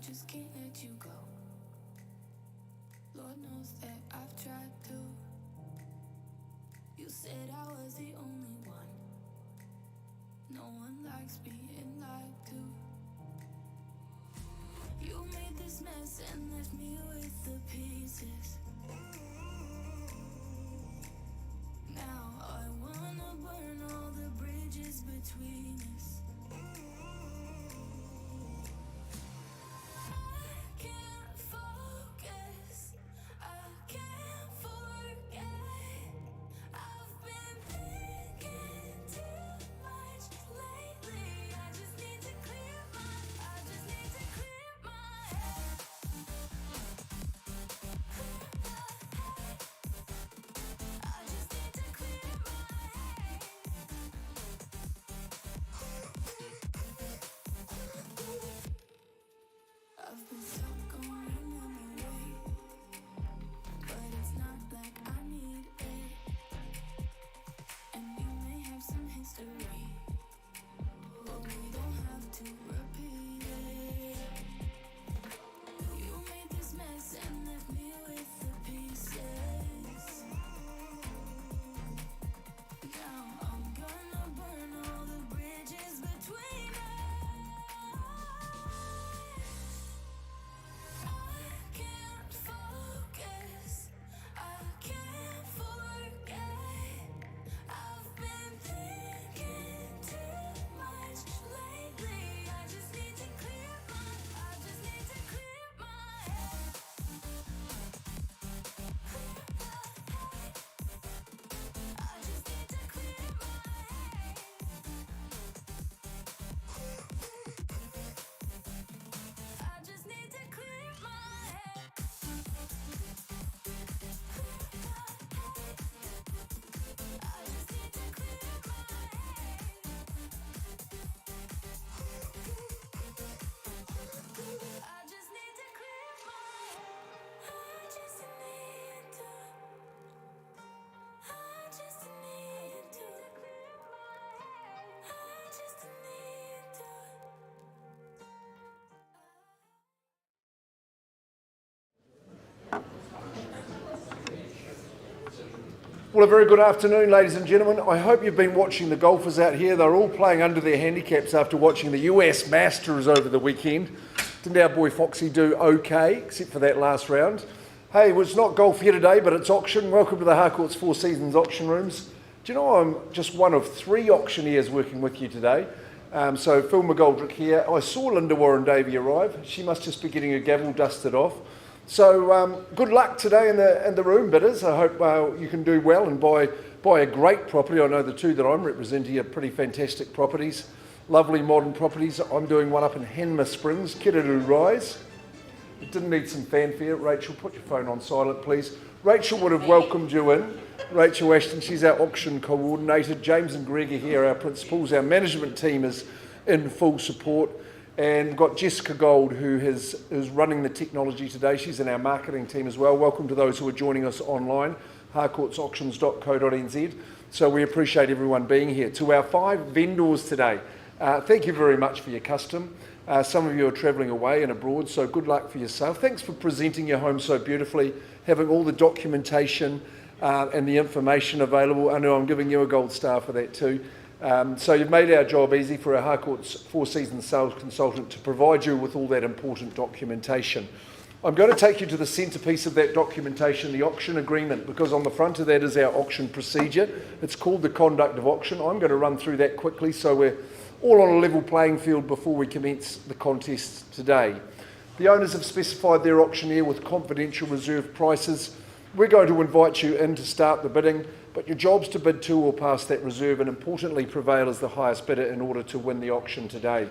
just can't let you go. Lord knows that I've tried to. You said I was the only one. No one likes being lied to. You made this mess and left me with the pieces. Now I wanna burn all the bridges between us. I can't focus, I can't forget. I've been thinking too much lately. I just need to clear my head. I just need to clear my head. I've been stuck on your memory, but it's not like I need it. And you may have some history, but we don't have to repeat it. You made this mess and left me with the pieces. Now I'm gonna burn all the bridges between us. I can't focus, I can't forget. I've been thinking too much lately. I just need to clear my head. I just need to clear my head. I just need to clear my head. I just need to clear my head. I just need to clear my head. I just need to. I just need to clear my head. I just need to. Well, a very good afternoon, ladies and gentlemen. I hope you've been watching the golfers out here. They're all playing under their handicaps after watching the US Masters over the weekend. Didn't our boy Foxy do okay, except for that last round? Hey, well, it's not golf here today, but it's auction. Welcome to the Harcourts Four Seasons auction rooms. Do you know I'm just one of three auctioneers working with you today? So Phil McGoldrick here. I saw Linda Warren Davey arrive. She must just be getting her gavel dusted off. So good luck today in the room, bidders. I hope you can do well and buy a great property. I know the two that I'm representing are pretty fantastic properties, lovely modern properties. I'm doing one up in Hanmer Springs, Kiraroo Rise. It didn't need some fanfare. Rachel, put your phone on silent, please. Rachel would have welcomed you in. Rachel Ashton, she's our auction coordinator. James and Greg are here, our principals. Our management team is in full support. And we've got Jessica Gold, who is running the technology today. She's in our marketing team as well. Welcome to those who are joining us online, harcourtsauctions.co.nz. So we appreciate everyone being here. To our 5 vendors today, thank you very much for your custom. Some of you are travelling away and abroad, so good luck for yourself. Thanks for presenting your home so beautifully, having all the documentation and the information available. I know I'm giving you a gold star for that too. So you've made our job easy for our Harcourts Four Seasons sales consultant to provide you with all that important documentation. I'm going to take you to the centrepiece of that documentation, the auction agreement, because on the front of that is our auction procedure. It's called the conduct of auction. I'm going to run through that quickly so we're all on a level playing field before we commence the contest today. The owners have specified their auctioneer with confidential reserve prices. We're going to invite you in to start the bidding, but your job's to bid to or past that reserve and importantly prevail as the highest bidder in order to win the auction today.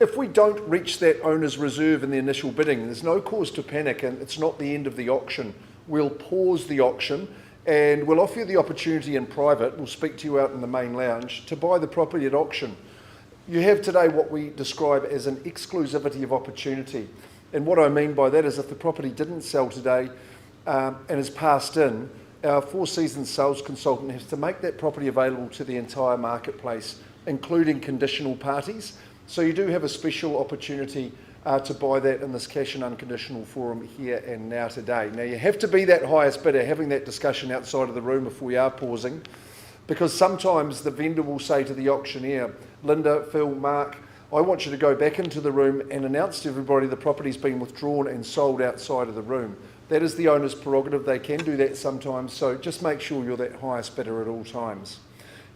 If we don't reach that owner's reserve in the initial bidding, there's no cause to panic and it's not the end of the auction. We'll pause the auction and we'll offer you the opportunity in private, we'll speak to you out in the main lounge, to buy the property at auction. You have today what we describe as an exclusivity of opportunity. And what I mean by that is if the property didn't sell today and is passed in, our Four Seasons sales consultant has to make that property available to the entire marketplace, including conditional parties. So you do have a special opportunity to buy that in this cash and unconditional forum here and now today. Now, you have to be that highest bidder, having that discussion outside of the room if we are pausing, because sometimes the vendor will say to the auctioneer, Linda, Phil, Mark, I want you to go back into the room and announce to everybody the property's been withdrawn and sold outside of the room. That is the owner's prerogative. They can do that sometimes, so just make sure you're that highest bidder at all times.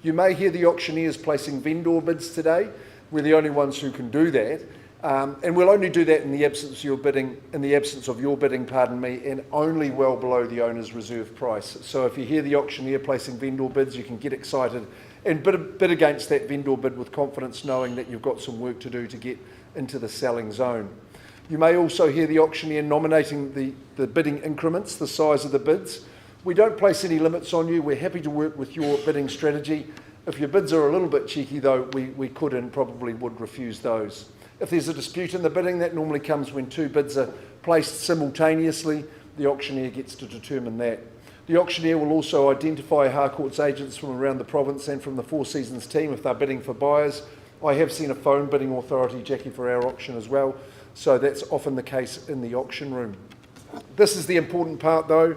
You may hear the auctioneers placing vendor bids today. We're the only ones who can do that. And we'll only do that in the absence of your bidding, and only well below the owner's reserve price. So if you hear the auctioneer placing vendor bids, you can get excited and bid against that vendor bid with confidence, knowing that you've got some work to do to get into the selling zone. You may also hear the auctioneer nominating the bidding increments, the size of the bids. We don't place any limits on you. We're happy to work with your bidding strategy. If your bids are a little bit cheeky, though, we could and probably would refuse those. If there's a dispute in the bidding, that normally comes when two bids are placed simultaneously. The auctioneer gets to determine that. The auctioneer will also identify Harcourts agents from around the province and from the Four Seasons team if they're bidding for buyers. I have seen a phone bidding authority, Jackie, for our auction as well, so that's often the case in the auction room. This is the important part, though.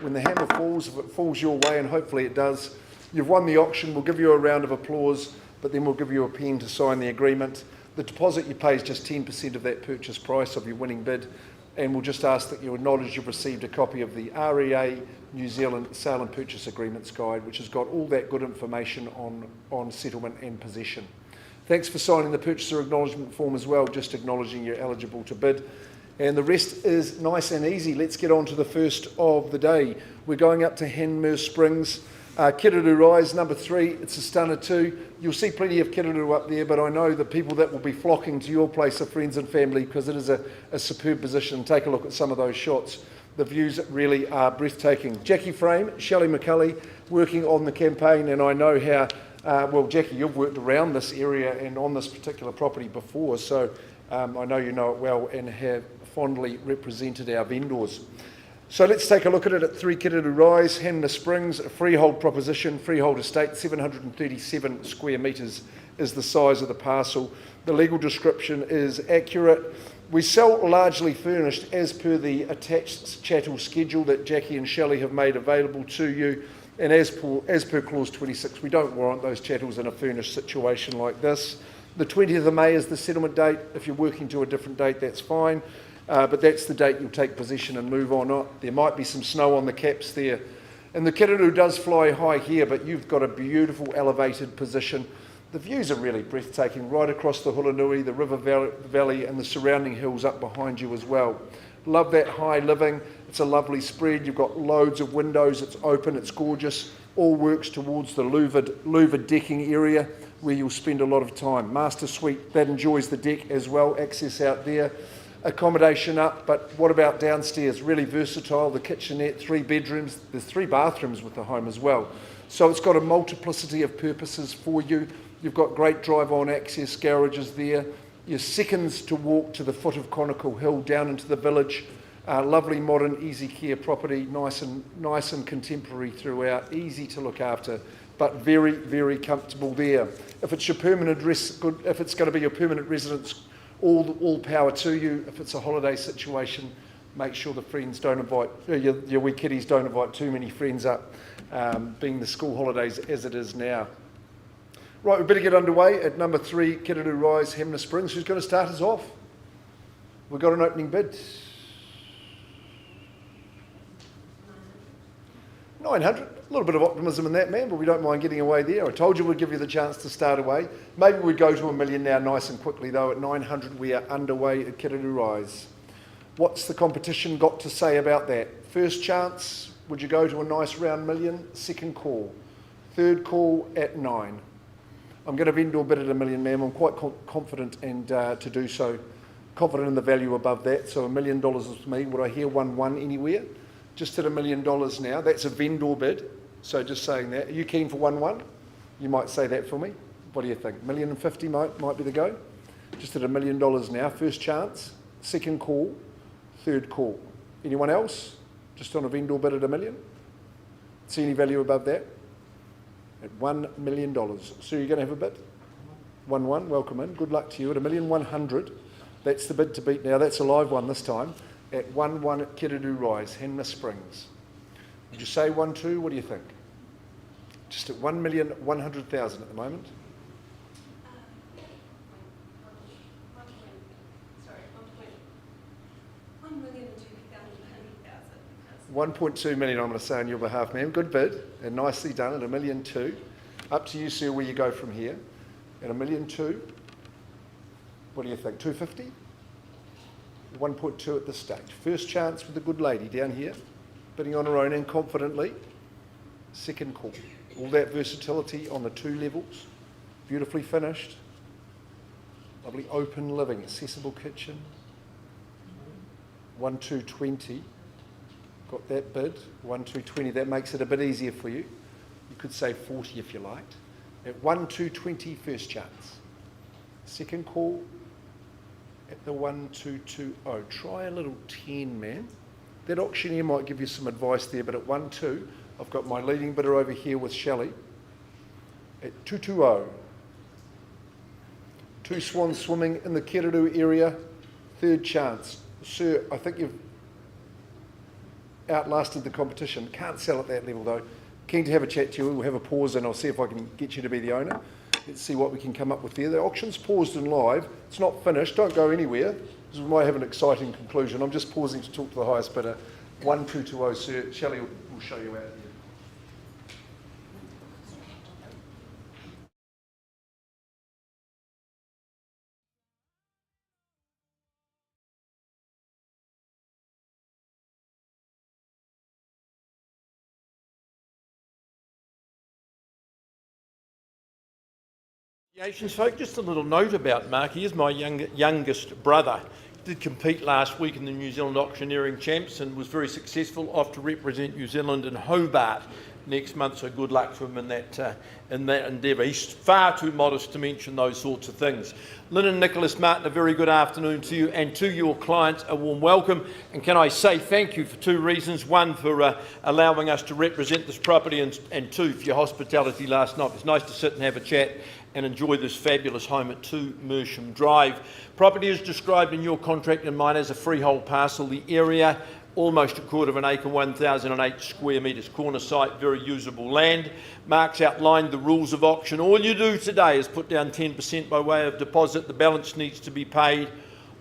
When the hammer falls, if it falls your way, and hopefully it does, you've won the auction. We'll give you a round of applause, but then we'll give you a pen to sign the agreement. The deposit you pay is just 10% of that purchase price of your winning bid, and we'll just ask that you acknowledge you've received a copy of the REA New Zealand Sale and Purchase Agreements Guide, which has got all that good information on settlement and possession. Thanks for signing the purchaser acknowledgement form as well, just acknowledging you're eligible to bid. And the rest is nice and easy. Let's get on to the first of the day. We're going up to Hanmer Springs. Kiruru Rise, number 3, it's a stunner too. You'll see plenty of Kiruru up there, but I know the people that will be flocking to your place are friends and family, because it is a superb position. Take a look at some of those shots. The views really are breathtaking. Jackie Frame, Shelley McCulley, working on the campaign, and I know how, well, Jackie, you've worked around this area and on this particular property before, so I know you know it well and have fondly represented our vendors. So let's take a look at it at 3 Kiruru Rise, Hanmer Springs, a freehold proposition, freehold estate, 737 square metres is the size of the parcel. The legal description is accurate. We sell largely furnished as per the attached chattel schedule that Jackie and Shelley have made available to you. And as per clause 26, we don't warrant those chattels in a furnished situation like this. The 20th of May is the settlement date. If you're working to a different date, that's fine. But that's the date you'll take possession and move on. There might be some snow on the caps there. And the Kiruru does fly high here, but you've got a beautiful elevated position. The views are really breathtaking, right across the Hulanui, the river valley and the surrounding hills up behind you as well. Love that high living. It's a lovely spread. You've got loads of windows. It's open. It's gorgeous. All works towards the louvered decking area where you'll spend a lot of time. Master suite, that enjoys the deck as well. Access out there. Accommodation up, but what about downstairs? Really versatile. The kitchenette, 3 bedrooms. There's 3 bathrooms with the home as well. So it's got a multiplicity of purposes for you. You've got great drive-on access, garages there. You're seconds to walk to the foot of Conical Hill down into the village. Lovely modern easy care property, nice and contemporary throughout, easy to look after, but very, very comfortable there. If it's your permanent if it's going to be your permanent residence, all power to you. If it's a holiday situation, make sure the friends don't invite, your wee kiddies don't invite too many friends up, being the school holidays as it is now. Right, we better get underway at number 3, Kiruru Rise, Hanmer Springs. Who's going to start us off? We've got an opening bid. 900. A little bit of optimism in that, man, but we don't mind getting away there. I told you we'd give you the chance to start away. Maybe we'd go to $1 million now nice and quickly, though. At 900, we are underway at Kiruru Rise. What's the competition got to say about that? First chance, would you go to a nice round million? Second call. Third call at 9. I'm going to vendor bid at $1 million, ma'am. I'm quite confident and to do so. Confident in the value above that. So $1 million is me. Would I hear 1-1 anywhere? Just at $1 million now. That's a vendor bid. So just saying that. Are you keen for 1-1? You might say that for me. What do you think? $1,050,000 might be the go. Just at $1 million now. First chance. Second call. Third call. Anyone else? Just on a vendor bid at $1 million? See any value above that? At $1 million. So you're going to have a bid? 1-1. Welcome in. Good luck to you. At $1,100,000. That's the bid to beat now. That's a live one this time. At 1-1 at Kiradu Rise, Henna Springs. Would you say 1-2? What do you think? Just at 1,100,000 at the moment. 1.2 million, I'm going to say on your behalf, ma'am. Good bid and nicely done at 1,200,000. Up to you, sir, where you go from here. At 1,200,000, what do you think? 250? 1.2 at this stage. First chance with the good lady down here, bidding on her own and confidently. Second call. All that versatility on the 2 levels. Beautifully finished. Lovely open living, accessible kitchen. 1,220. Got that bid. 1,220. That makes it a bit easier for you. You could say 40 if you liked. At 1,220, first chance. Second call at the 1,220. Try a little 10, man. That auctioneer might give you some advice there, but at 1,2, I've got my leading bidder over here with Shelley. At 2,220. 2 swans swimming in the Kiruru area. Third chance. Sir, I think you've outlasted the competition. Can't sell at that level though. Keen to have a chat to you. We'll have a pause and I'll see if I can get you to be the owner. Let's see what we can come up with there. The auction's paused and live. It's not finished. Don't go anywhere because we might have an exciting conclusion. I'm just pausing to talk to the highest bidder. 1,220, sir. Shelley will show you out here. Folk, just a little note about Mark. He is my youngest brother. He did compete last week in the New Zealand Auctioneering Champs and was very successful. Off to represent New Zealand in Hobart next month, so good luck to him in that endeavour. He's far too modest to mention those sorts of things. Lynn and Nicholas Martin, a very good afternoon to you and to your clients, a warm welcome. And can I say thank you for 2 reasons. 1, for allowing us to represent this property, and 2, for your hospitality last night. It's nice to sit and have a chat and enjoy this fabulous home at 2 Mersham Drive. Property is described in your contract and mine as a freehold parcel. The area, almost 1/4 acre, 1,008 square metres, corner site, very usable land. Mark's outlined the rules of auction. All you do today is put down 10% by way of deposit. The balance needs to be paid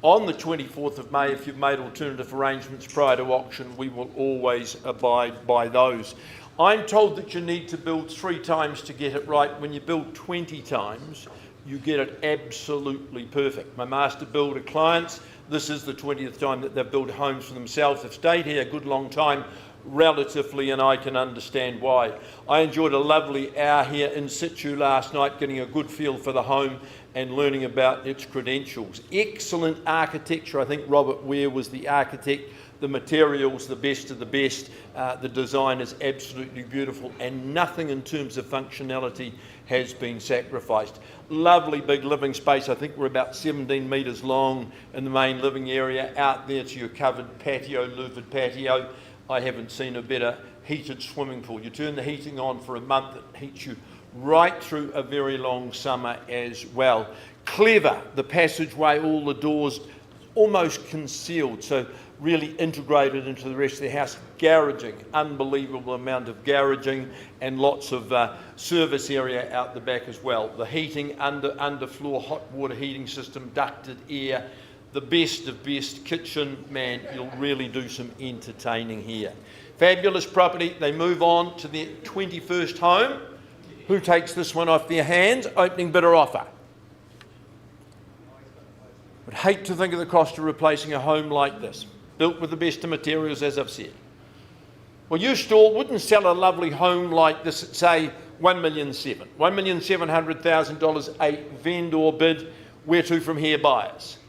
on the 24th of May. If you've made alternative arrangements prior to auction, we will always abide by those. I'm told that you need to build 3 times to get it right. When you build 20 times, you get it absolutely perfect. My master builder clients, this is the 20th time that they've built homes for themselves. They've stayed here a good long time, relatively, and I can understand why. I enjoyed a lovely hour here in situ last night, getting a good feel for the home and learning about its credentials. Excellent architecture. I think Robert Ware was the architect. The materials, the best of the best. The design is absolutely beautiful and nothing in terms of functionality has been sacrificed. Lovely big living space. I think we're about 17 metres long in the main living area. Out there to your covered patio, louvered patio. I haven't seen a better heated swimming pool. You turn the heating on for a month, it heats you right through a very long summer as well. Clever, the passageway, all the doors almost concealed, so really integrated into the rest of the house. Garaging, unbelievable amount of garaging and lots of service area out the back as well. The heating, underfloor hot water heating system, ducted air, the best of best kitchen. Man, you'll really do some entertaining here. Fabulous property. They move on to their 21st home. Who takes this one off their hands? Opening bidder offer. Would hate to think of the cost of replacing a home like this, built with the best of materials, as I've said. Well, you stall wouldn't sell a lovely home like this at, say, $1,700,000. $1,700,000, a vendor bid. Where to from here, buyers?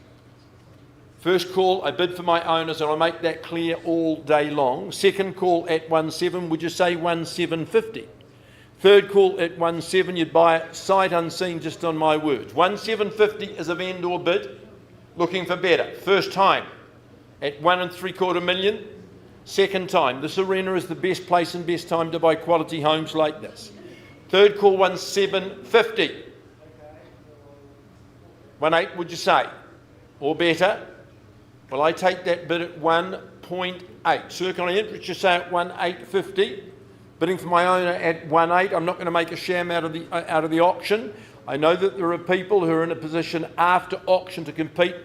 First call, I bid for my owners, and I make that clear all day long. Second call at 1,700,000, would you say 1,750,000? Third call at 1,700,000, you'd buy it sight unseen, just on my words. 1,750,000 is a vendor bid. Looking for better. First time at 1.75 million. Second time. This arena is the best place and best time to buy quality homes like this. Third call, 1,750,000. 1,800,000, would you say? or better, well, I take that bid at 1.8. Sir, can I interest you say at 1.850? Bidding for my owner at 1.8. I'm not going to make a sham out of the auction. I know that there are people who are in a position after auction to compete.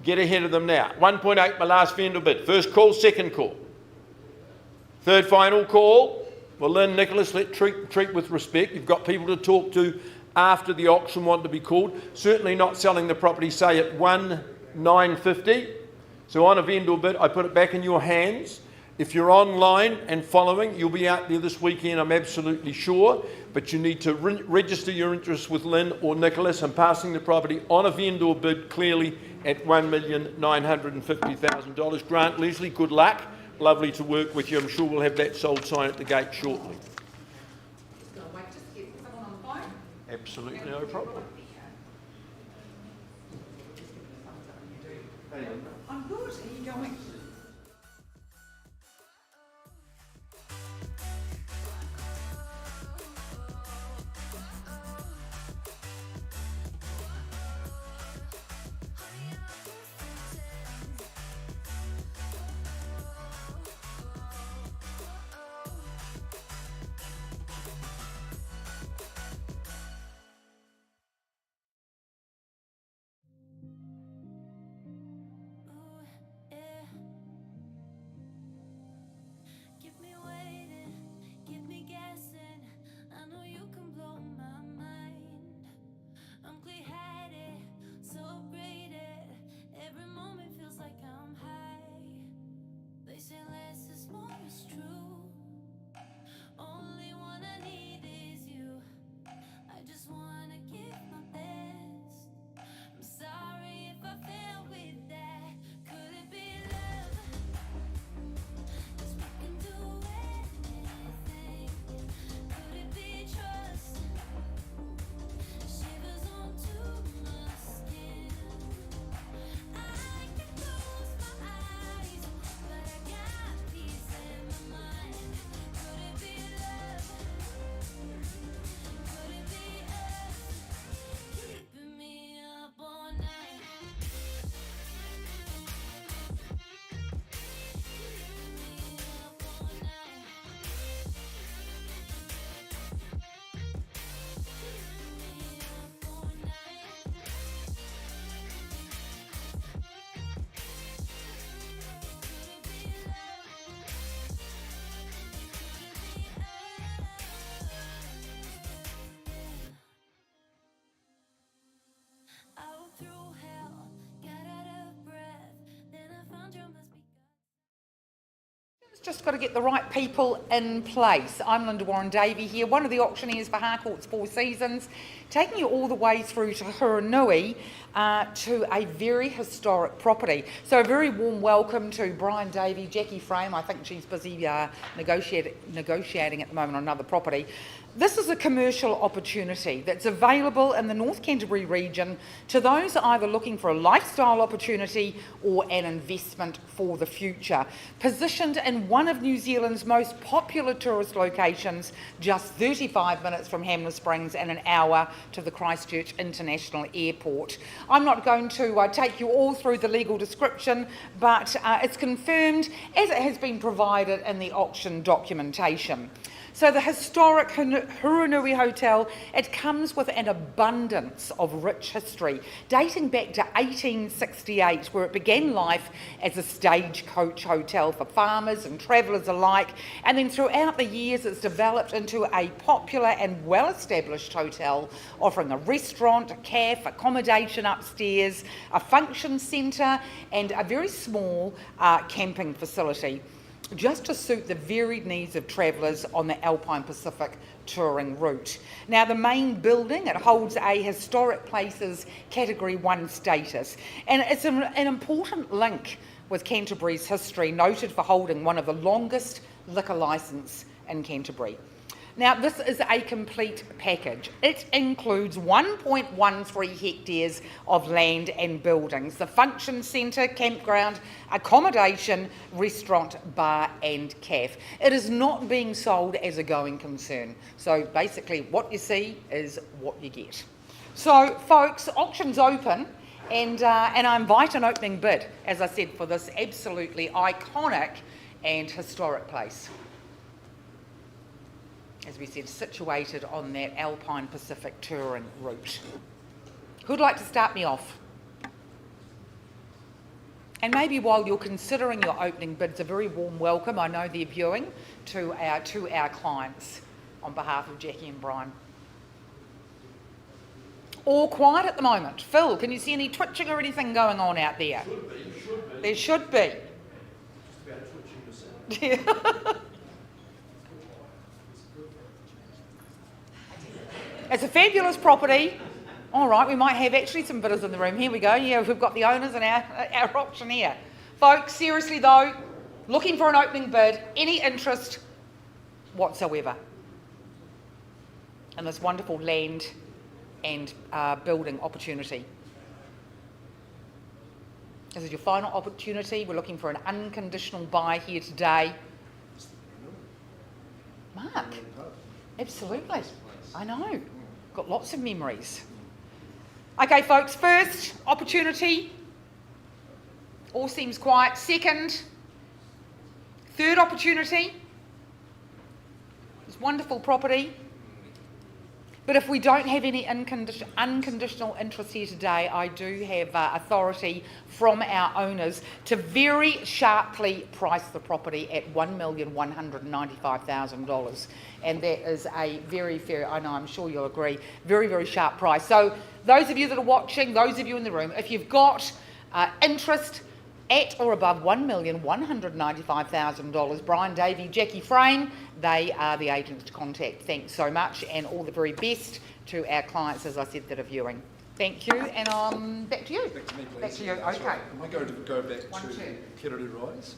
Get ahead of them now. 1.8, my last vendor bid. First call, second call. Third final call. Well, Lynn, Nicholas, let's treat with respect. You've got people to talk to after the auction want to be called. Certainly not selling the property, say, at 1.950. So on a vendor bid, I put it back in your hands. If you're online and following, you'll be out there this weekend, I'm absolutely sure. But you need to register your interest with Lynn or Nicholas and passing the property on a vendor bid clearly at $1,950,000. Grant, Leslie, good luck. Lovely to work with you. I'm sure we'll have that sold sign at the gate shortly. Absolutely no problem. I'm good. How are you going? Keep me waiting, keep me guessing. I know you can blow my mind. I'm clear-headed, so upgraded. Every moment feels like I'm high. They say less is more, it's true. Only one I need is you. I just wanna give my best. I'm sorry if I fail with that. Could it be love? 'Cause we can do anything. Could it be trust? Shivers onto my skin. I can close my eyes, but I got peace in my mind. Could it be love? Could it be us? Keeping me up all night. I walked through hell, got out of breath, then I found you must be It's just got to get the right people in place. I'm Linda Warren-Davey here, one of the auctioneers for Harcourts 4 Seasons, taking you all the way through to Huranui to a very historic property. So a very warm welcome to Brian Davey, Jackie Frame. I think she's busy negotiating at the moment on another property. This is a commercial opportunity that's available in the North Canterbury region to those either looking for a lifestyle opportunity or an investment for the future. Positioned in one of New Zealand's most popular tourist locations, just 35 minutes from Hamner Springs and an hour to the Christchurch International Airport. I'm not going to take you all through the legal description, but it's confirmed as it has been provided in the auction documentation. So the historic Huranui Hotel, it comes with an abundance of rich history, dating back to 1868, where it began life as a stagecoach hotel for farmers and travellers alike, and then throughout the years it's developed into a popular and well-established hotel, offering a restaurant, a cafe, accommodation upstairs, a function centre, and a very small camping facility, just to suit the varied needs of travellers on the Alpine Pacific touring route. Now, the main building, it holds a Historic Places Category 1 status, and it's an important link with Canterbury's history, noted for holding one of the longest liquor licence in Canterbury. Now, this is a complete package. It includes 1.13 hectares of land and buildings, the function centre, campground, accommodation, restaurant, bar and cafe. It is not being sold as a going concern. So basically what you see is what you get. So folks, auction's open And I invite an opening bid, as I said, for this absolutely iconic and historic place. As we said, situated on that Alpine Pacific touring route. Who'd like to start me off? And maybe while you're considering your opening bids, a very warm welcome, I know they're viewing, to our clients on behalf of Jackie and Brian. All quiet at the moment. Phil, can you see any twitching or anything going on out there? Should be. There should be. Just about twitching yourself. It's a fabulous property. All right, we might have actually some bidders in the room. Here we go. Yeah, we've got the owners and our auctioneer. Folks, seriously though, looking for an opening bid, any interest whatsoever in this wonderful land and building opportunity. This is your final opportunity. We're looking for an unconditional buy here today. Mark, absolutely. I know. Got lots of memories. Okay, folks, first opportunity. All seems quiet. Second, third opportunity. This wonderful property. But if we don't have any unconditional interest here today, I do have authority from our owners to very sharply price the property at $1,195,000. And that is a very fair, I know, I'm sure you'll agree, very, very sharp price. So those of you that are watching, those of you in the room, if you've got interest at or above $1,195,000, Brian, Davey, Jackie Frame, they are the agents to contact. Thanks so much, and all the very best to our clients, as I said, that are viewing. Thank you, and back to you. Back to me, please. Back to you, That's okay. right. Am I going to go back One, to two. Kiriri Rise?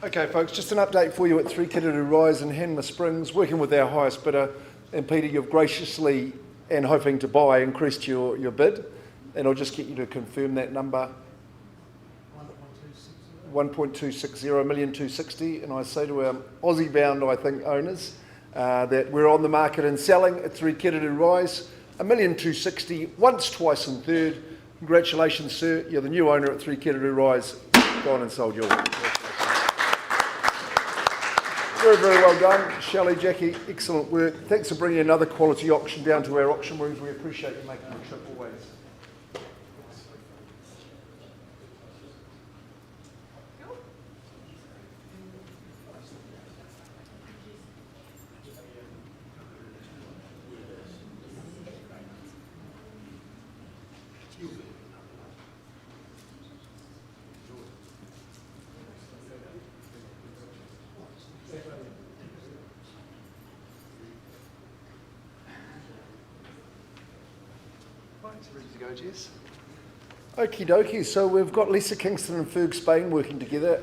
Okay, folks, just an update for you at 3 Kiriri Rise in Hanma Springs, working with our highest bidder. And Peter, you've graciously, and hoping to buy, increased your bid. And I'll just get you to confirm that number. 1.260, 1,260,000. And I say to our Aussie bound, I think, owners, that we're on the market and selling at 3 Kiriri Rise, 1,260,000, once, twice and third. Congratulations, sir. You're the new owner at 3 Kiriri Rise. Gone and sold your one. Very, very well done. Shelley, Jackie, excellent work. Thanks for bringing another quality auction down to our auction rooms. We appreciate you making the trip always. Ready to go, Jess? Okie dokie, so we've got Lisa Kingston and Ferg Spain working together,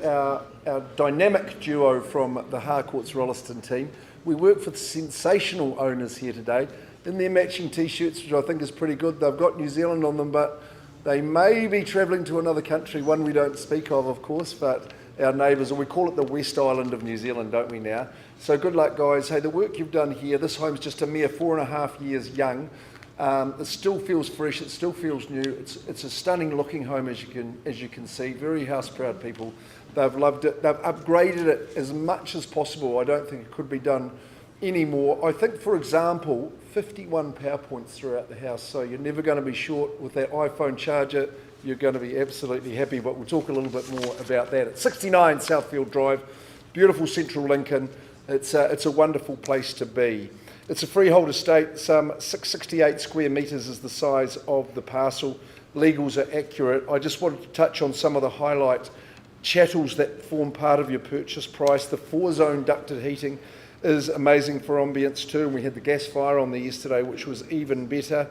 our dynamic duo from the Harcourts Rolliston team. We work for the sensational owners here today in their matching t-shirts, which I think is pretty good. They've got New Zealand on them, but they may be travelling to another country, one we don't speak of course, but our neighbours, or we call it the West Island of New Zealand, don't we now? So good luck, guys. Hey, the work you've done here, this home's just a mere 4.5 years young. It still feels fresh, it still feels new. It's a stunning looking home, as you can see. Very house proud people. They've loved it. They've upgraded it as much as possible. I don't think it could be done any more. I think, for example, 51 power points throughout the house, so you're never going to be short with that iPhone charger. You're going to be absolutely happy, but we'll talk a little bit more about that. At 69 Southfield Drive, beautiful central Lincoln. It's a wonderful place to be. It's a freehold estate. Some 668 square metres is the size of the parcel. Legals are accurate. I just wanted to touch on some of the highlight chattels that form part of your purchase price. The 4-zone ducted heating is amazing for ambience too, and we had the gas fire on there yesterday, which was even better.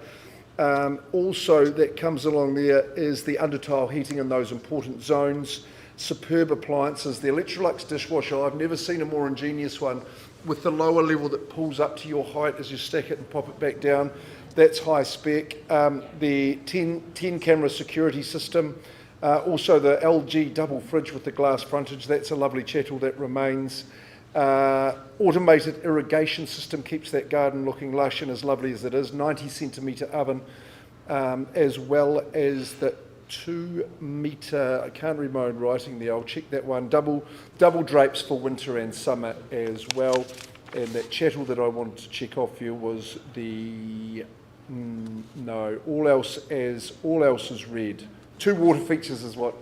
Also, that comes along there is the under-tile heating in those important zones. Superb appliances. The Electrolux dishwasher, I've never seen a more ingenious one. with the lower level that pulls up to your height as you stack it and pop it back down. That's high spec. The 10 camera security system, also the LG double fridge with the glass frontage, that's a lovely chettle that remains. Automated irrigation system keeps that garden looking lush and as lovely as it is. 90 centimetre oven, as well as the 2 metre, I can't read my own writing there, I'll check that one, double drapes for winter and summer as well. And that chettle that I wanted to check off here was the, no, all else is red. 2 water features is what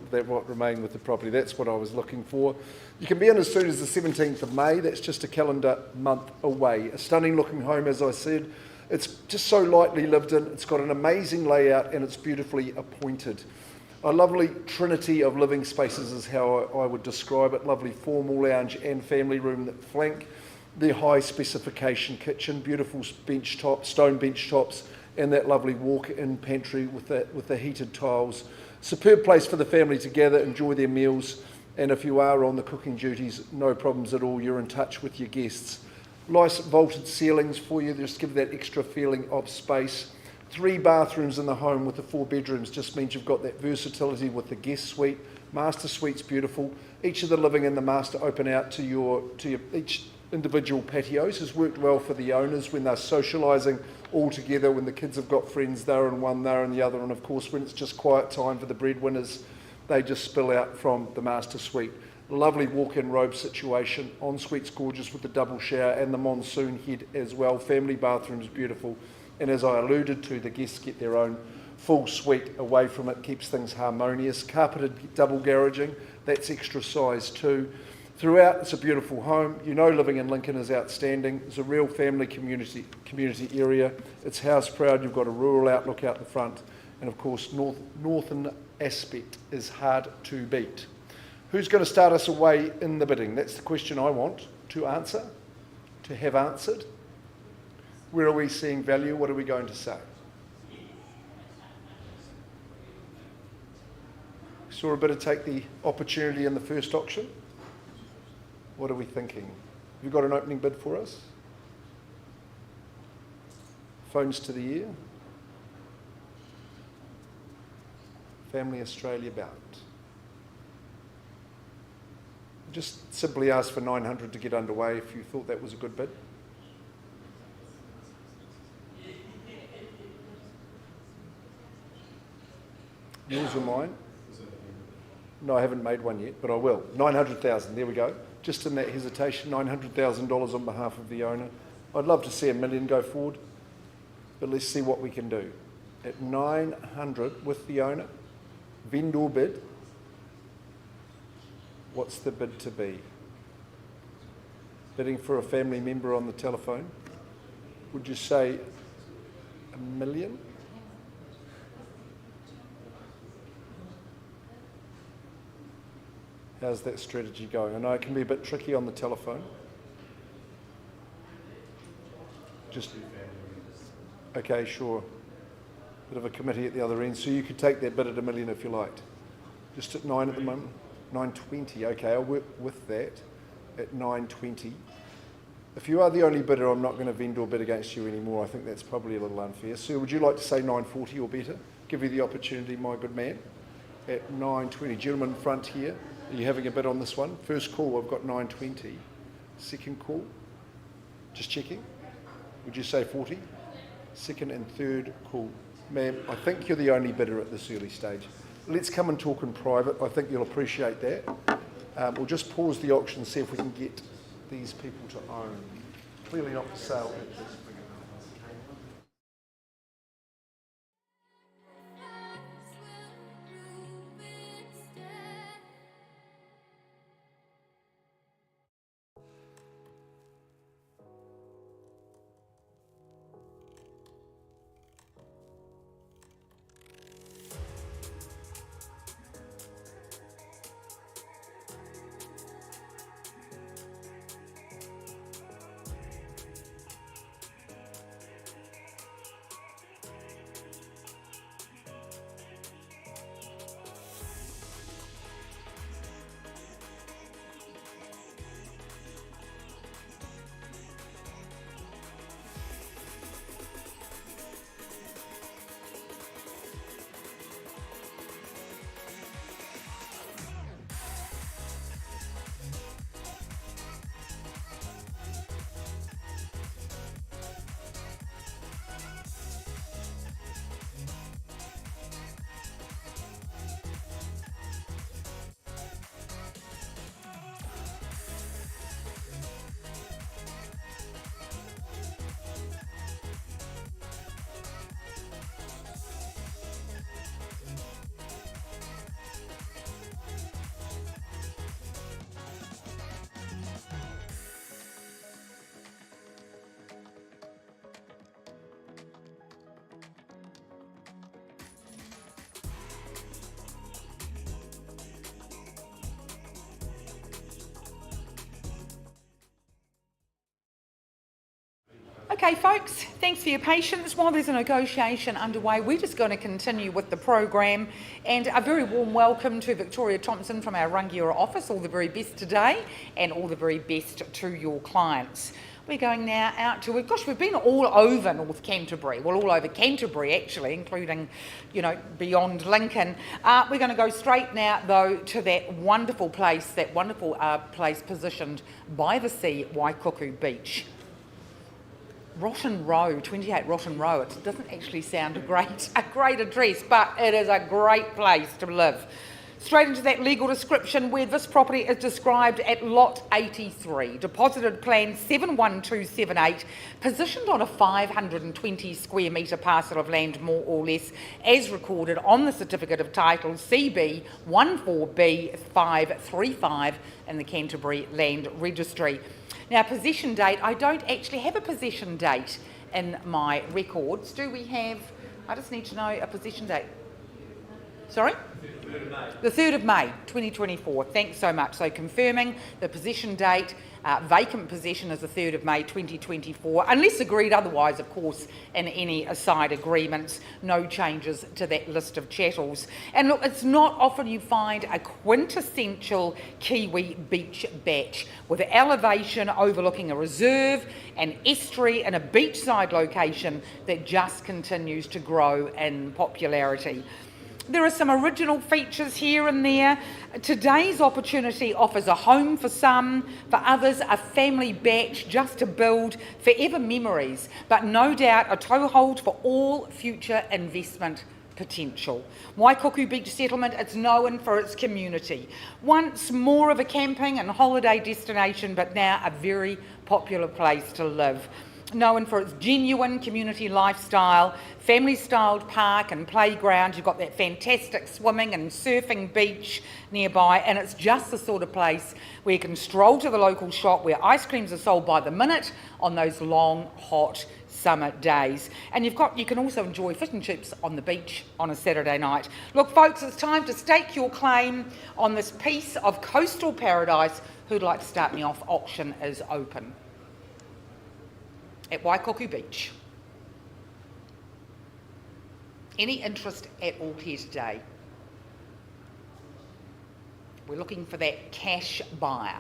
remain with the property. That's what I was looking for. You can be in as soon as the 17th of May. That's just a calendar month away. A stunning looking home, as I said. It's just so lightly lived in. It's got an amazing layout and it's beautifully appointed. A lovely trinity of living spaces is how I would describe it. Lovely formal lounge and family room that flank the high specification kitchen. Beautiful bench tops, stone bench tops, and that lovely walk-in pantry with the heated tiles. Superb place for the family to gather, enjoy their meals, and if you are on the cooking duties, no problems at all, you're in touch with your guests. Nice vaulted ceilings for you, just give that extra feeling of space. 3 bathrooms in the home with the 4 bedrooms just means you've got that versatility with the guest suite. Master suite's beautiful. Each of the living and the master open out to your each individual patios. Has worked well for the owners when they're socialising all together, when the kids have got friends, they're in one, they're in the other, and of course when it's just quiet time for the breadwinners, they just spill out from the master suite. Lovely walk-in robe situation. Ensuite's gorgeous with the double shower and the monsoon head as well. Family bathroom's beautiful, and as I alluded to, the guests get their own full suite away from it, keeps things harmonious. Carpeted double garaging, that's extra size too. Throughout, it's a beautiful home. You know living in Lincoln is outstanding. It's a real family community area. It's house proud. You've got a rural outlook out the front. And of course, northern aspect is hard to beat. Who's going to start us away in the bidding? That's the question I want to answer, to have answered. Where are we seeing value? What are we going to say? Saw a bidder take the opportunity in the first auction. What are we thinking? Have you got an opening bid for us? Phones to the ear. Family Australia bound. Just simply ask for 900 to get underway if you thought that was a good bid. Yours or mine? No, I haven't made one yet, but I will. 900,000, there we go. Just in that hesitation, $900,000 on behalf of the owner. I'd love to see $1 million go forward, but let's see what we can do. At 900 with the owner, vendor bid, what's the bid to be? Bidding for a family member on the telephone. Would you say $1 million? How's that strategy going? I know it can be a bit tricky on the telephone. Just, okay, sure. Bit of a committee at the other end. So you could take that bid at $1 million if you liked. Just at 9 at the moment? 920, okay, I'll work with that at 920. If you are the only bidder, I'm not going to vendor bid against you anymore. I think that's probably a little unfair. Sir, would you like to say 940 or better? Give you the opportunity, my good man. At 920. Gentleman front here. Are you having a bid on this one? First call, I've got 920. Second call, just checking. Would you say 40? Second and third call. Ma'am, I think you're the only bidder at this early stage. Let's come and talk in private. I think you'll appreciate that. We'll just pause the auction and see if we can get these people to own. Clearly not for sale. Okay, folks, thanks for your patience. While there's a negotiation underway, we're just going to continue with the program. And a very warm welcome to Victoria Thompson from our Rangiora office. All the very best today and all the very best to your clients. We're going now out to, gosh, we've been all over North Canterbury. Well, all over Canterbury, actually, including, beyond Lincoln. We're going to go straight now, though, to that wonderful place positioned by the sea, Waikuku Beach. Rotten Row, 28 Rotten Row. It doesn't actually sound a great address, but it is a great place to live. Straight into that legal description where this property is described at Lot 83, deposited plan 71278, positioned on a 520 square metre parcel of land more or less, as recorded on the Certificate of Title CB 14B535 in the Canterbury Land Registry. Now, possession date, I don't actually have a possession date in my records. Do we have, I just need to know a possession date. Sorry? The 3rd of May, 2024. Thanks so much. So confirming the possession date, vacant possession is the 3rd of May, 2024, unless agreed otherwise, of course, in any aside agreements. No changes to that list of chattels. And look, it's not often you find a quintessential Kiwi beach batch with an elevation overlooking a reserve, an estuary and a beachside location that just continues to grow in popularity. There are some original features here and there. Today's opportunity offers a home for some, for others a family batch just to build forever memories, but no doubt a toehold for all future investment potential. Waikuku Beach Settlement, it's known for its community. Once more of a camping and holiday destination, but now a very popular place to live. Known for its genuine community lifestyle, family-styled park and playground. You've got that fantastic swimming and surfing beach nearby, and it's just the sort of place where you can stroll to the local shop where ice creams are sold by the minute on those long, hot summer days. And you can also enjoy fish and chips on the beach on a Saturday night. Look, folks, it's time to stake your claim on this piece of coastal paradise. Who'd like to start me off? Auction is open. At Waikuku Beach. Any interest at all here today? We're looking for that cash buyer.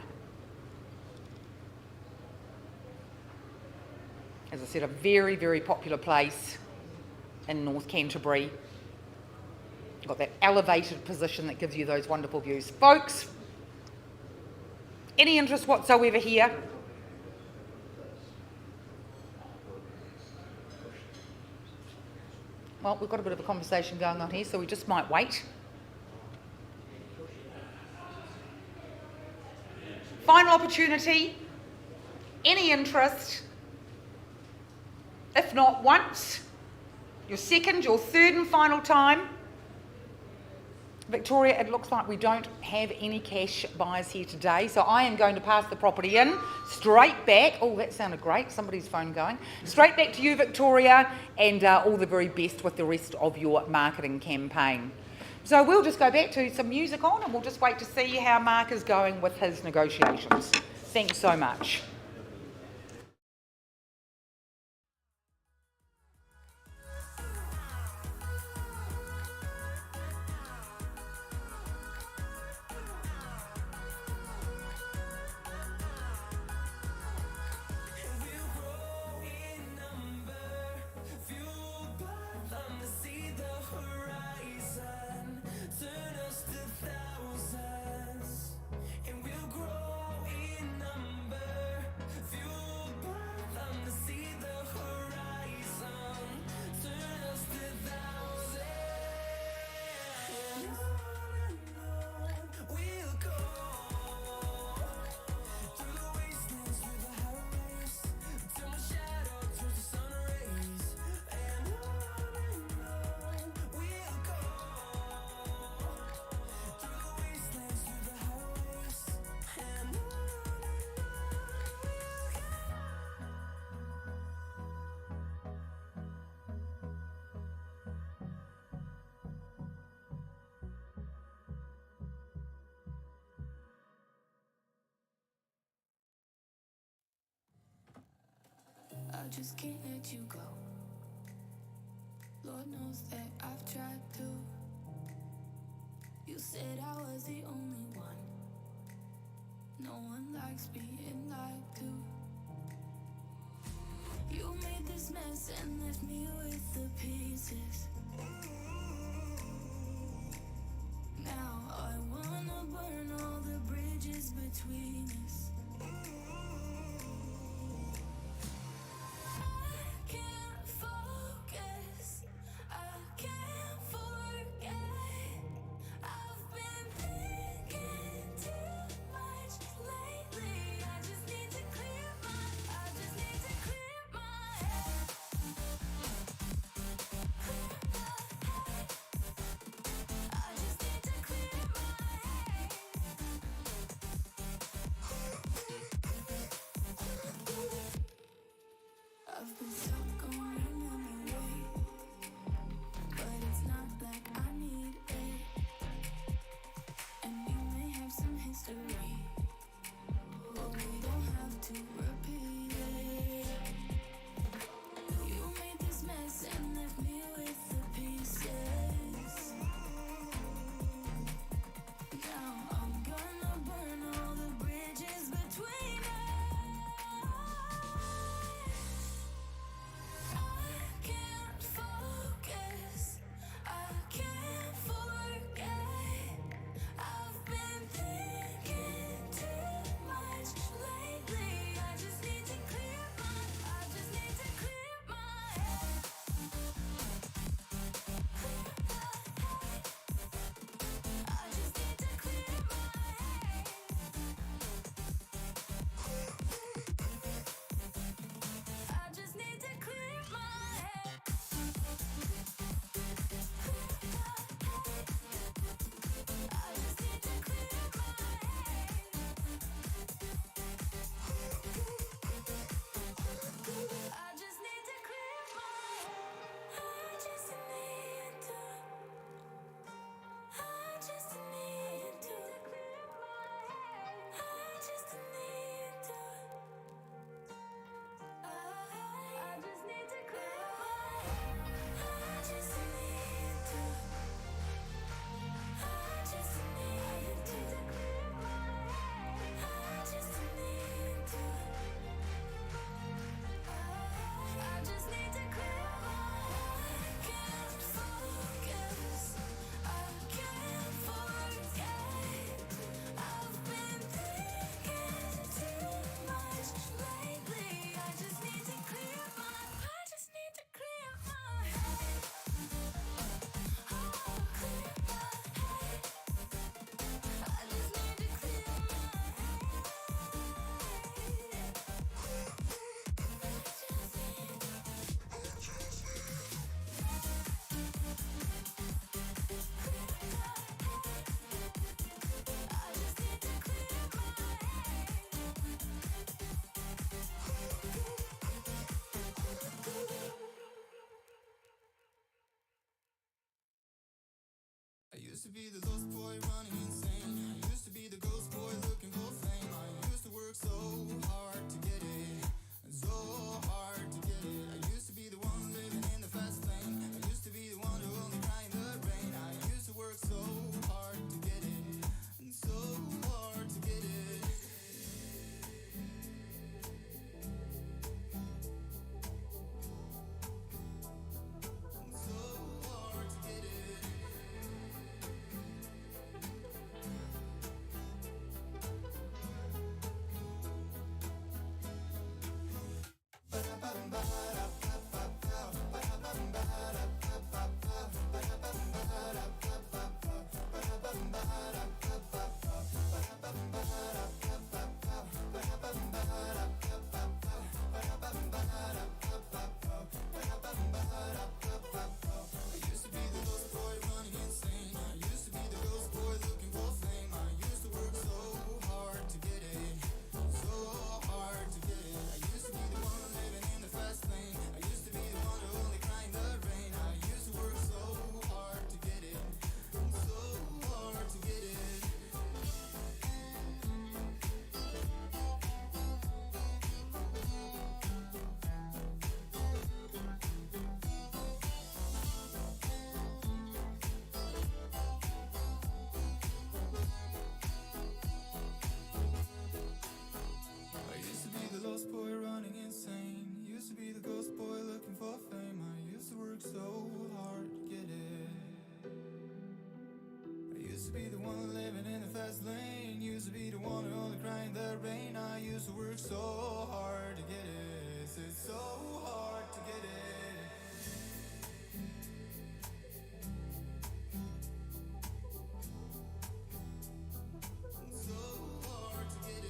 As I said, a very, very popular place in North Canterbury. You've got that elevated position that gives you those wonderful views. Folks, any interest whatsoever here? Well, we've got a bit of a conversation going on here, so we just might wait. Final opportunity. Any interest? If not once, your second, your third and final time. Victoria, it looks like we don't have any cash buyers here today, so I am going to pass the property in straight back. Oh, that sounded great. Somebody's phone going. Straight back to you, Victoria, and all the very best with the rest of your marketing campaign. So we'll just go back to some music on, and we'll just wait to see how Mark is going with his negotiations. Thanks so much. And we'll grow in number. just can't let you go. Lord knows that I've tried to. You said I was the only one. No one likes being lied to. You made this mess and left me with the pieces. Now I wanna burn all the bridges between us. I can't focus, I can't forget. I've been thinking too much lately. I just need to clear my head. Clear my head. I just need to clear my head. I've been stuck on your memory, but it's not like I need it. And you may have some history, but we don't have to repeat it. You made this mess and left me with the pieces. Now I'm gonna burn all the bridges between us. I can't focus, I can't forget. I've been thinking too much lately. I just need to clear my head. Clear my head. I just need to clear my head. I just need to clear my head. I just need to clear my head. I just need to clear my head. I just need to. I just need to clear my head. I just need to. I just need to clear my head. I just need to. I just need to clear my head. I just need to. I just need to clear my head. I can't focus. I can't forget. I've been thinking too much lately. I just need to clear my. I just need to clear my head. Oh, clear my head. I just need to clear my head. I just need to clear my I used to be the lost boy running insane. I used to be the ghost boy looking for fame. I used to work so hard to get it, so hard to get it. I used to be the one living in the fast lane. I used to be the one who only cried in the rain. I used to work so hard to get it, and so hard to get it. And so hard to get it. used to be the one living in the fast lane. Used to be the one who only cried in the rain. I used to work so hard to get it. It's so hard to get it. So hard to get it.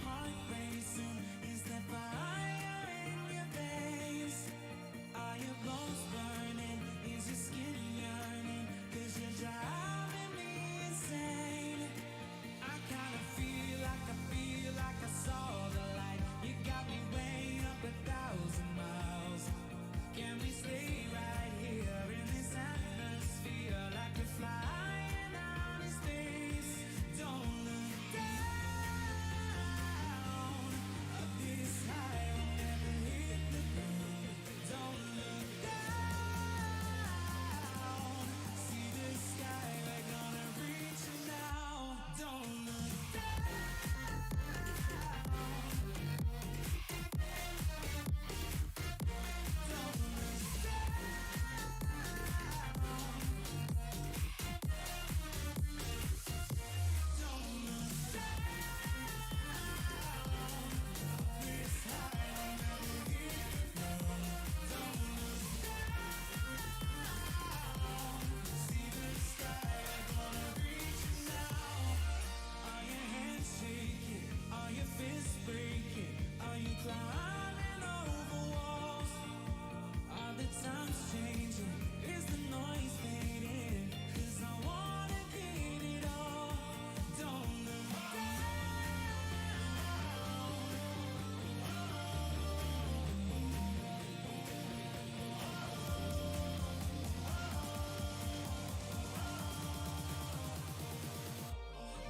heart racing? Is there fire in your veins? Are your bones burning? Is your skin yearning? 'Cause you're driving me insane. I kinda feel like I saw the light. You got me way up 1,000 miles. Can we stay right here in this atmosphere like we're flying out in space? Don't look down. Up this high, we'll never hit the ground. Don't look down. See the sky, we're gonna reach it now. Don't look climbing over walls. Are the times changing? Is the noise fading? 'Cause I wanna get it all. Don't look down.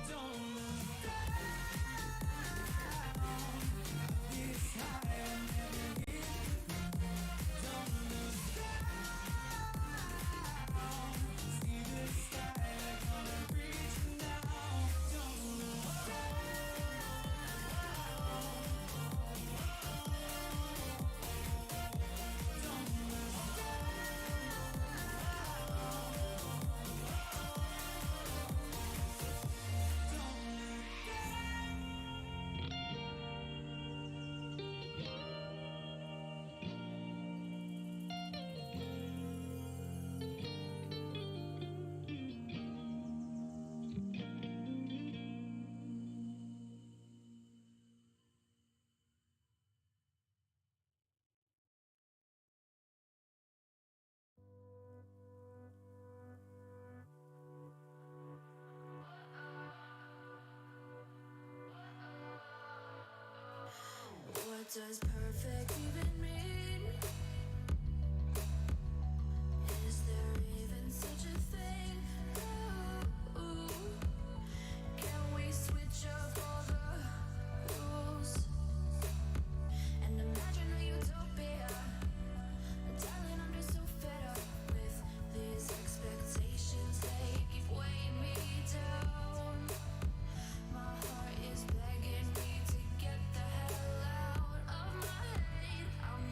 Don't look down. This high, I'll never hit the ground. Don't look down. See the sky, we're gonna reach it now. Don't look What does perfect even mean? Is there even such a thing? Ooh, can we switch up all the rules and imagine a utopia? Darling, I'm just so fed up with these expectations. They keep weighing me down. My heart is begging me to get the hell out of my head. I'm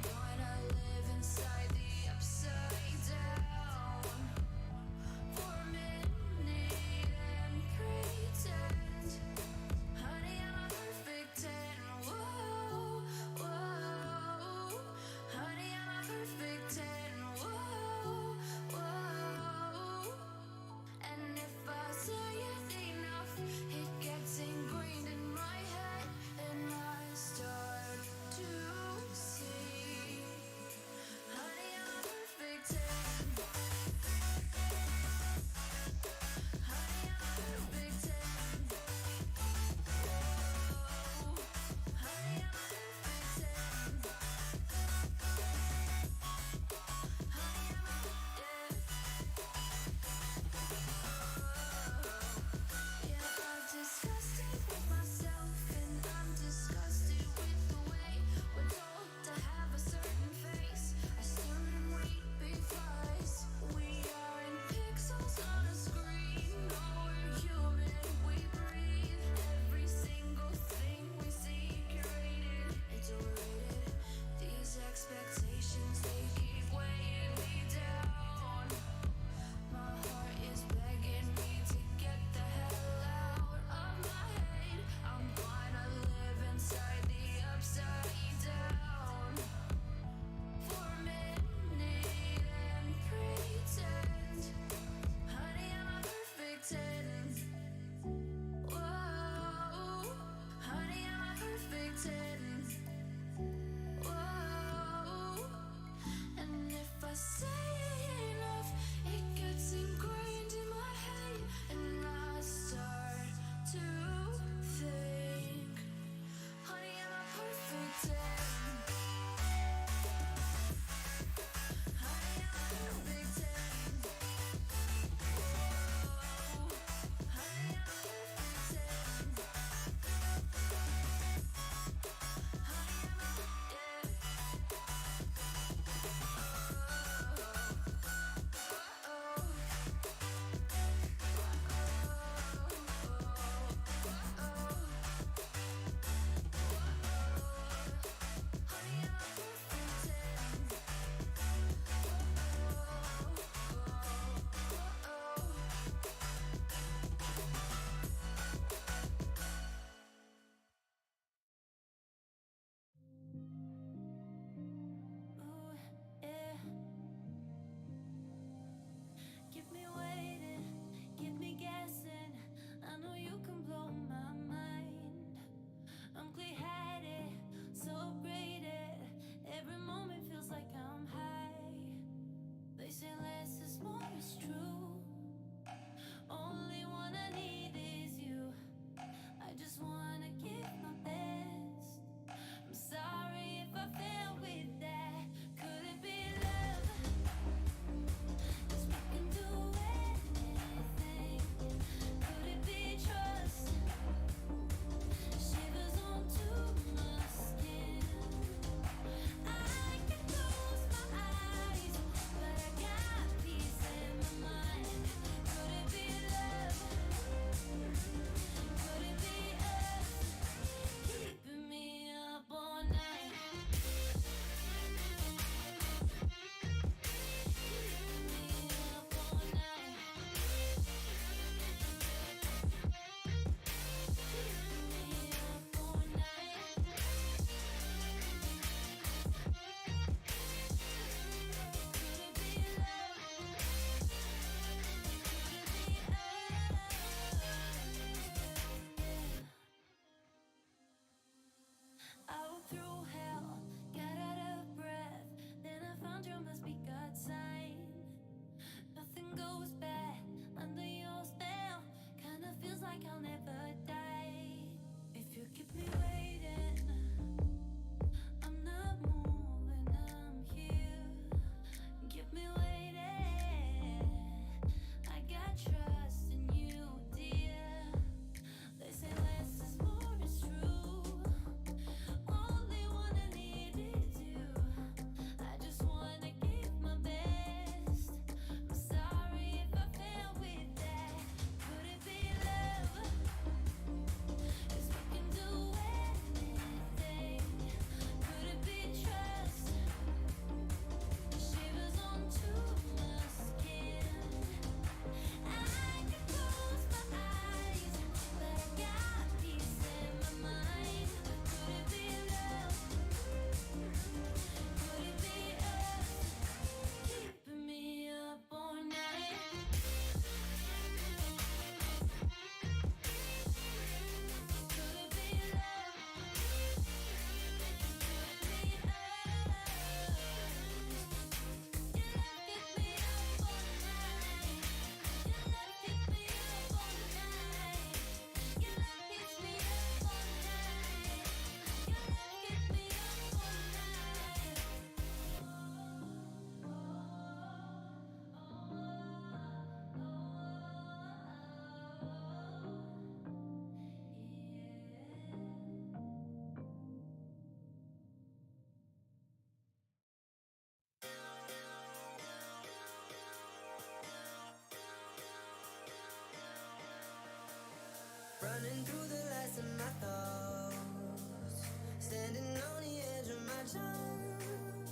running through the lights of my thoughts, standing on the edge of my jump.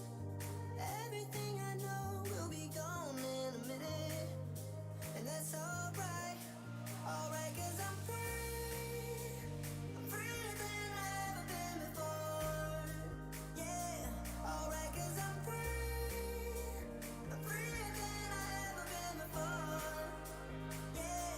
Everything I know will be gone in a minute, and that's alright, alright, 'cause I'm free. I'm freer than I've ever been before. Yeah, alright, 'cause I'm free. I'm freer than I've ever been before. Yeah.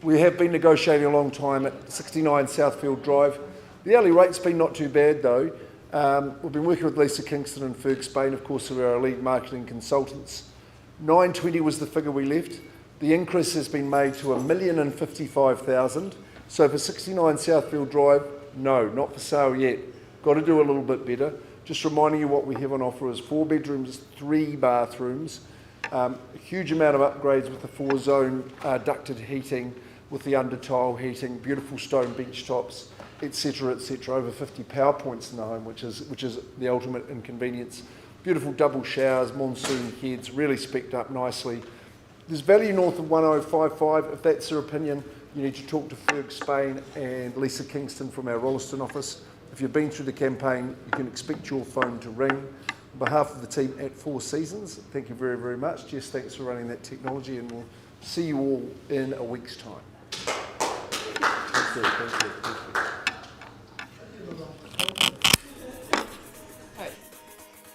We have been negotiating a long time at 69 Southfield Drive. The hourly rate's been not too bad though. We've been working with Lisa Kingston and Ferg Spain, of course, who are our lead marketing consultants. 920 was the figure we left. The increase has been made to 1,055,000. So for 69 Southfield Drive, no, not for sale yet. Got to do a little bit better. Just reminding you what we have on offer is 4 bedrooms, 3 bathrooms, a huge amount of upgrades with the 4-zone ducted heating, with the under tile heating, beautiful stone bench tops, etc., etc. Over 50 power points in the home, which is the ultimate inconvenience. Beautiful double showers, monsoon heads, really specced up nicely. There's value north of 1055. If that's your opinion, you need to talk to Ferg Spain and Lisa Kingston from our Rolleston office. If you've been through the campaign, you can expect your phone to ring. On behalf of the team at Four Seasons, thank you very, very much. Jess, thanks for running that technology, and we'll see you all in a week's time. Thank you.